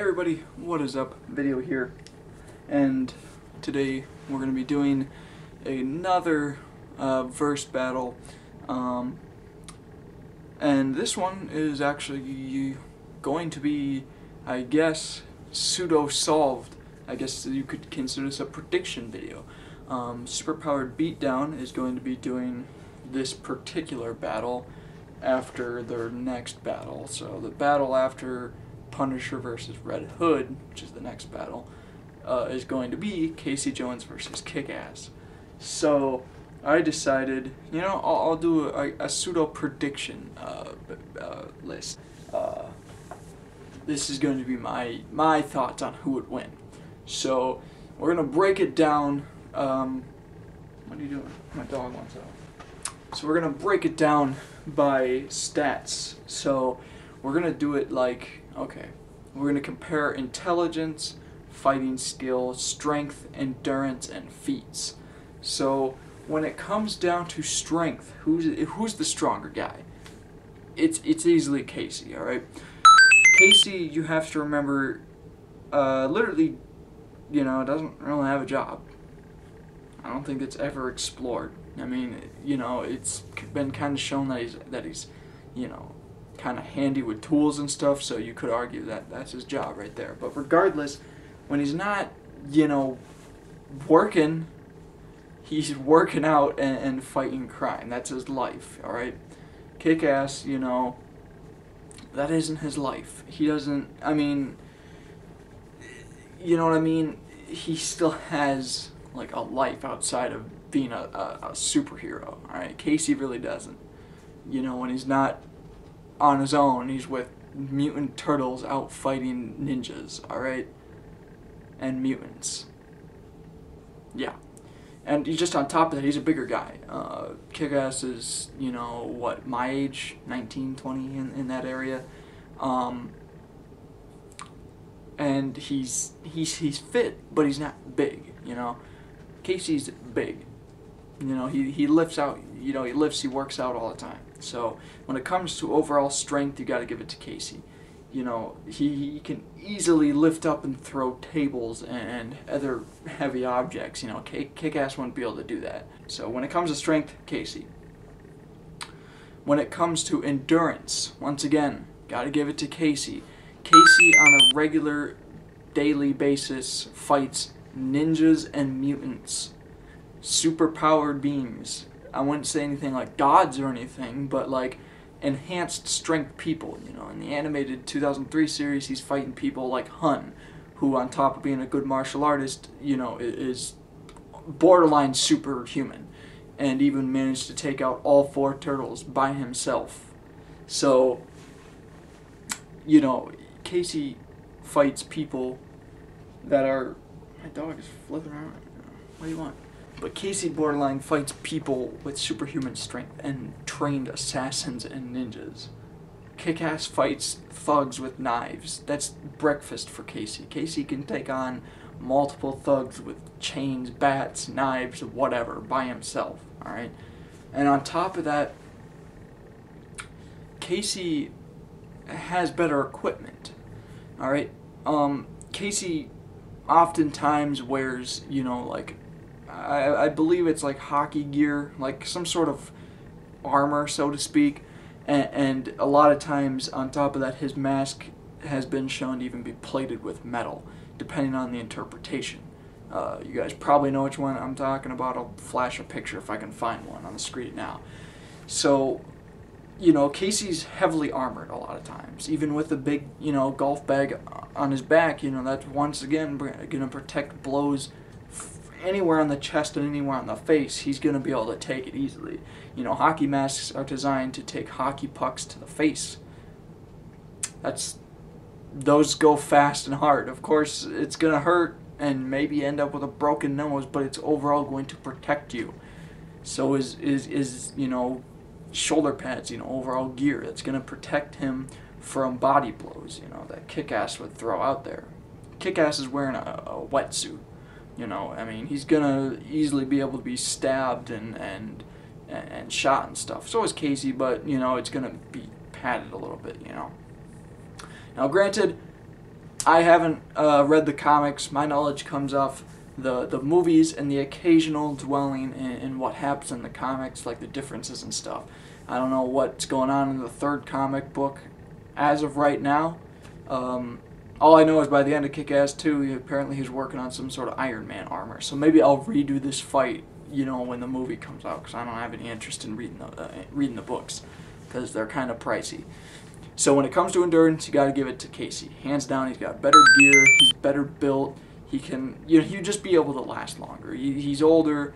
everybody, what is up? Video here, and today we're going to be doing another verse battle, and this one is actually going to be, I guess, pseudo-solved. I guess you could consider this a prediction video. Super Powered Beatdown is going to be doing this particular battle after their next battle, so the battle after Punisher versus Red Hood, which is the next battle, is going to be Casey Jones versus Kick-ass. So I decided, you know, I'll do a pseudo prediction list. This is going to be my thoughts on who would win. So we're gonna break it down. What are you doing? My dog wants out. So we're gonna break it down by stats. So we're gonna do it like, okay, we're gonna compare intelligence, fighting skill, strength, endurance, and feats. So when it comes down to strength, who's the stronger guy? It's easily Casey. All right, Casey, you have to remember, literally, you know, doesn't really have a job. I don't think it's ever explored. I mean, you know, it's been kind of shown that he's, you know, kind of handy with tools and stuff, so you could argue that that's his job right there. But regardless, when he's not, you know, working, he's working out and fighting crime. That's his life, all right? Kick-ass, you know, that isn't his life. He doesn't, I mean, you know what I mean? He still has, like, a life outside of being a superhero, all right? Casey really doesn't. You know, when he's not on his own, he's with mutant turtles out fighting ninjas, all right? And mutants. Yeah. And he's just on top of that, he's a bigger guy. Kick-ass is, you know, what, my age, 19, 20, in that area. And he's fit, but he's not big, you know? Casey's big. You know, he lifts out, you know, he works out all the time. So when it comes to overall strength, you got to give it to Casey. You know, he can easily lift up and throw tables and other heavy objects. You know, Kick-ass wouldn't be able to do that. So when it comes to strength, Casey. When it comes to endurance, once again, got to give it to Casey. Casey on a regular daily basis fights ninjas and mutants. Super powered beings. I wouldn't say anything like gods or anything, but like enhanced strength people. You know, in the animated 2003 series, he's fighting people like Hun, who on top of being a good martial artist, you know, is borderline superhuman, and even managed to take out all 4 turtles by himself. So, you know, Casey fights people that are... My dog is flipping around. What do you want? But Casey borderline fights people with superhuman strength and trained assassins and ninjas. Kick-ass fights thugs with knives. That's breakfast for Casey. Casey can take on multiple thugs with chains, bats, knives, whatever, by himself, alright? And on top of that, Casey has better equipment, alright? Casey oftentimes wears, you know, like, I believe it's like hockey gear, like some sort of armor, so to speak, and a lot of times on top of that, his mask has been shown to even be plated with metal, depending on the interpretation. You guys probably know which one I'm talking about. I'll flash a picture if I can find one on the screen now. So, you know, Casey's heavily armored a lot of times, even with a big, you know, golf bag on his back. You know, that's once again going to protect blows anywhere on the chest and anywhere on the face. He's going to be able to take it easily. You know, hockey masks are designed to take hockey pucks to the face. Those go fast and hard. Of course, it's going to hurt and maybe end up with a broken nose, but it's overall going to protect you. So is you know, shoulder pads, you know, overall gear that's going to protect him from body blows, you know, that Kick-ass would throw out there. Kick-ass is wearing a wetsuit. You know, I mean, he's gonna easily be able to be stabbed and shot and stuff. So is Casey, but, you know, it's gonna be padded a little bit, you know. Now, granted, I haven't read the comics. My knowledge comes off the movies and the occasional dwelling in what happens in the comics, like the differences and stuff. I don't know what's going on in the third comic book as of right now. All I know is by the end of Kick-ass 2, apparently he's working on some sort of Iron Man armor. So maybe I'll redo this fight, you know, when the movie comes out, because I don't have any interest in reading the books, because they're kind of pricey. So when it comes to endurance, you got to give it to Casey. Hands down, he's got better gear, he's better built, he can, you know, he'll just be able to last longer. He's older,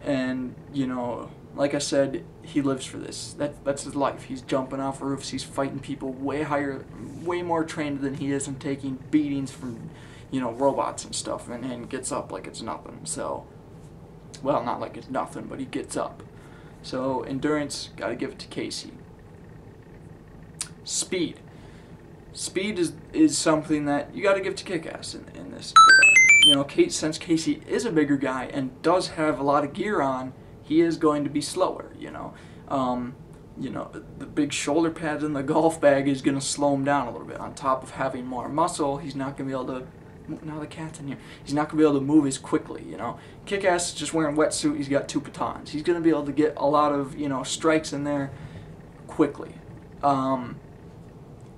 and, you know, like I said, he lives for this. That's his life. He's jumping off roofs. He's fighting people way higher, way more trained than he is, and taking beatings from, you know, robots and stuff, and gets up like it's nothing. So, well, not like it's nothing, but he gets up. So endurance, gotta give it to Casey. Speed. Speed is something that you gotta give to Kick-ass in this regard. You know, since Casey is a bigger guy and does have a lot of gear on, he is going to be slower, you know. You know, the big shoulder pads in the golf bag is going to slow him down a little bit. On top of having more muscle, he's not going to be able to, now the cat's in here, he's not going to be able to move as quickly, you know. Kick-ass is just wearing a wetsuit, he's got 2 batons. He's going to be able to get a lot of, you know, strikes in there quickly.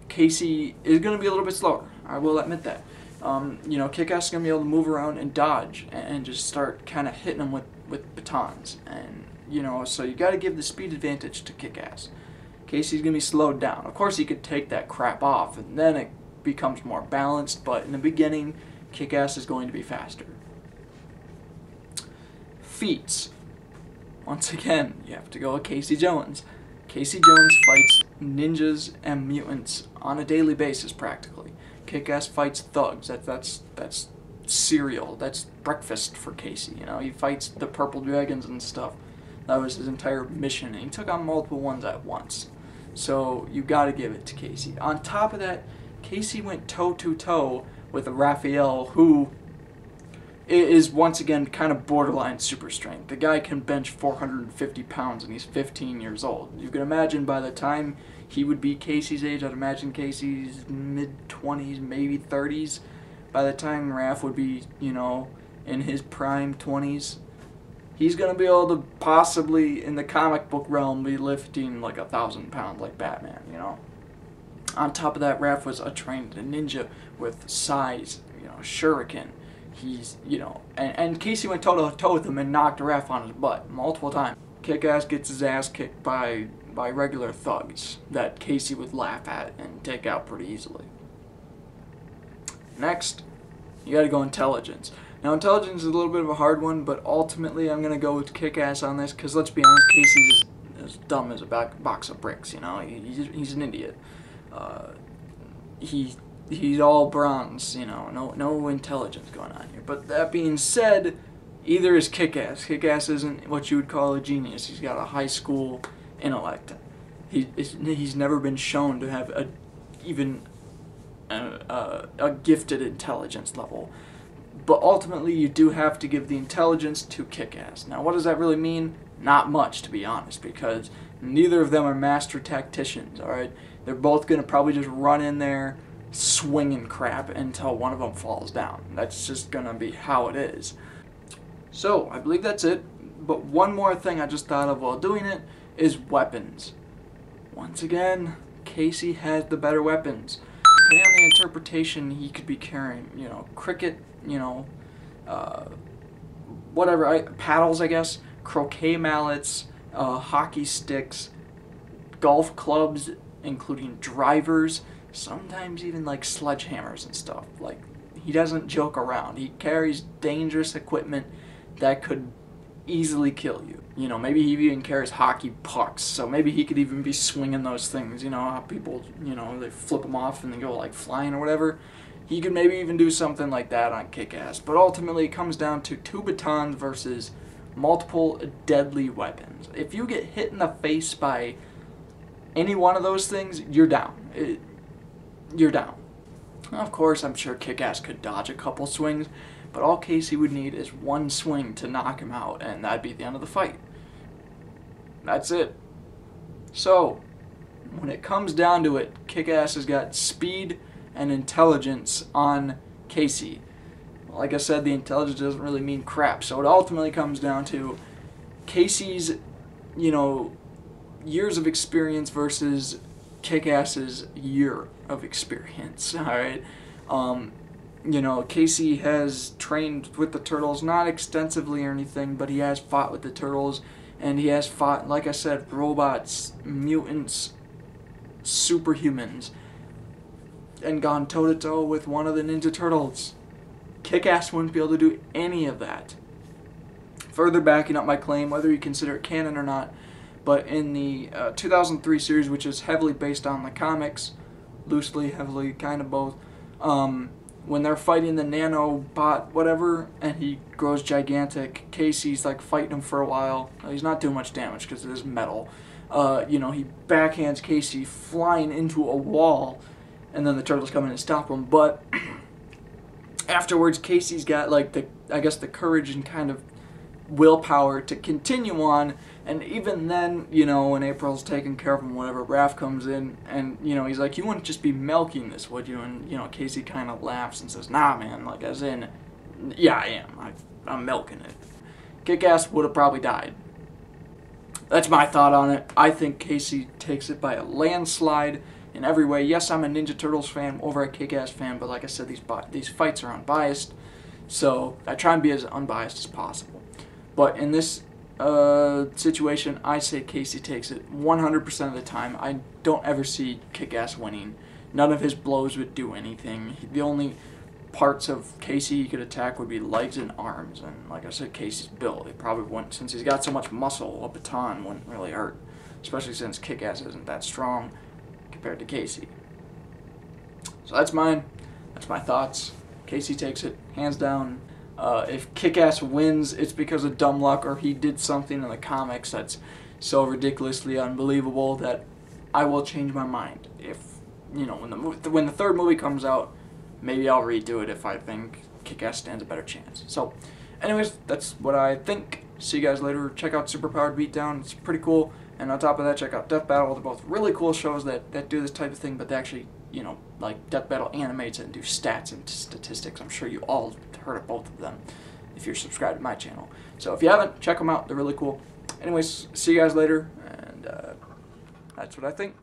Casey is going to be a little bit slower, I will admit that. You know, Kick-ass is going to be able to move around and dodge and just start kind of hitting him with batons, and you know, so you got to give the speed advantage to Kick-ass. Casey's gonna be slowed down. Of course, he could take that crap off, and then it becomes more balanced. But in the beginning, Kick-ass is going to be faster. Feats. Once again, you have to go with Casey Jones. Casey Jones fights ninjas and mutants on a daily basis, practically. Kick-ass fights thugs. That's cereal. That's breakfast for Casey. You know, he fights the purple dragons and stuff. That was his entire mission, and he took on multiple ones at once. So you got to give it to Casey. On top of that, Casey went toe-to-toe with Raphael, who is once again kind of borderline super strength. The guy can bench 450 pounds, and he's 15 years old. You can imagine by the time he would be Casey's age, I'd imagine Casey's mid-20s, maybe 30s. By the time Raph would be, you know, in his prime 20s, he's going to be able to possibly, in the comic book realm, be lifting like 1,000 pounds like Batman, you know. On top of that, Raph was a trained ninja with size, you know, shuriken. He's, you know, and Casey went toe-to-toe with him and knocked Raph on his butt multiple times. Kick-ass gets his ass kicked by regular thugs that Casey would laugh at and take out pretty easily. Next, you gotta go intelligence. Now, intelligence is a little bit of a hard one, but ultimately I'm gonna go with Kick-ass on this, because let's be honest, Casey's as dumb as a box of bricks, you know. He's an idiot. He's all bronze, you know, no intelligence going on here. But that being said, either is Kick-ass. Kick-ass isn't what you would call a genius. He's got a high school intellect. He's never been shown to have even a gifted intelligence level. But ultimately, you do have to give the intelligence to Kick-ass. Now, what does that really mean? Not much, to be honest, because neither of them are master tacticians, alright? They're both going to probably just run in there swinging crap until one of them falls down. That's just going to be how it is. So, I believe that's it. But one more thing I just thought of while doing it is weapons. Once again, Casey has the better weapons. Depending on the interpretation, he could be carrying, you know, cricket, you know, whatever, paddles, I guess, croquet mallets, hockey sticks, golf clubs, including drivers, sometimes even like sledgehammers and stuff. Like, he doesn't joke around. He carries dangerous equipment that could easily kill you. You know, maybe he even carries hockey pucks, so maybe he could even be swinging those things. You know how people, you know, they flip them off and they go like flying or whatever. He could maybe even do something like that on Kick-ass. But ultimately, it comes down to 2 batons versus multiple deadly weapons. If you get hit in the face by any one of those things, you're down. You're down. Of course, I'm sure Kick-ass could dodge a couple swings, but all Casey would need is one swing to knock him out, and that'd be the end of the fight. That's it. So, when it comes down to it, Kick-ass has got speed and intelligence on Casey. Like I said, the intelligence doesn't really mean crap, so it ultimately comes down to Casey's, years of experience versus Kick-ass's year of experience. All right, Casey has trained with the turtles, not extensively or anything, but he has fought with the turtles, and he has fought, like I said, robots, mutants, superhumans, and gone toe-to-toe with one of the Ninja Turtles. Kick-ass wouldn't be able to do any of that. Further backing up my claim, whether you consider it canon or not, but in the 2003 series, which is heavily based on the comics, loosely, heavily, kind of both, when they're fighting the nanobot, whatever, and he grows gigantic, Casey's like fighting him for a while. He's not doing much damage because it is metal. He backhands Casey flying into a wall, and then the turtles come in and stop him. But afterwards, Casey's got like the courage and kind of willpower to continue on. And even then, when April's taking care of him, whatever, Raph comes in and, he's like, you wouldn't just be milking this, would you? And, Casey kind of laughs and says, nah, man, like, as in, yeah, I am. I'm milking it. Kick-ass would have probably died. That's my thought on it. I think Casey takes it by a landslide in every way. Yes, I'm a Ninja Turtles fan over a Kick-ass fan, but like I said, these fights are unbiased, so I try and be as unbiased as possible. But in this situation, I say Casey takes it 100% of the time. I don't ever see Kick-ass winning. None of his blows would do anything. The only parts of Casey he could attack would be legs and arms, and like I said, Casey's built. It probably wouldn't, since he's got so much muscle, a baton wouldn't really hurt, especially since Kick-ass isn't that strong compared to Casey. So that's mine. That's my thoughts. Casey takes it, hands down. If Kick-ass wins, it's because of dumb luck, or he did something in the comics that's so ridiculously unbelievable that I will change my mind. If, when the third movie comes out, maybe I'll redo it if I think Kick-ass stands a better chance. So, anyways, that's what I think. See you guys later. Check out Super Powered Beatdown. It's pretty cool. And on top of that, check out Death Battle. They're both really cool shows that do this type of thing, but they actually, like Death Battle animates it and do stats and statistics. I'm sure you all heard of both of them if you're subscribed to my channel. So if you haven't, check them out. They're really cool. Anyways, see you guys later, and that's what I think.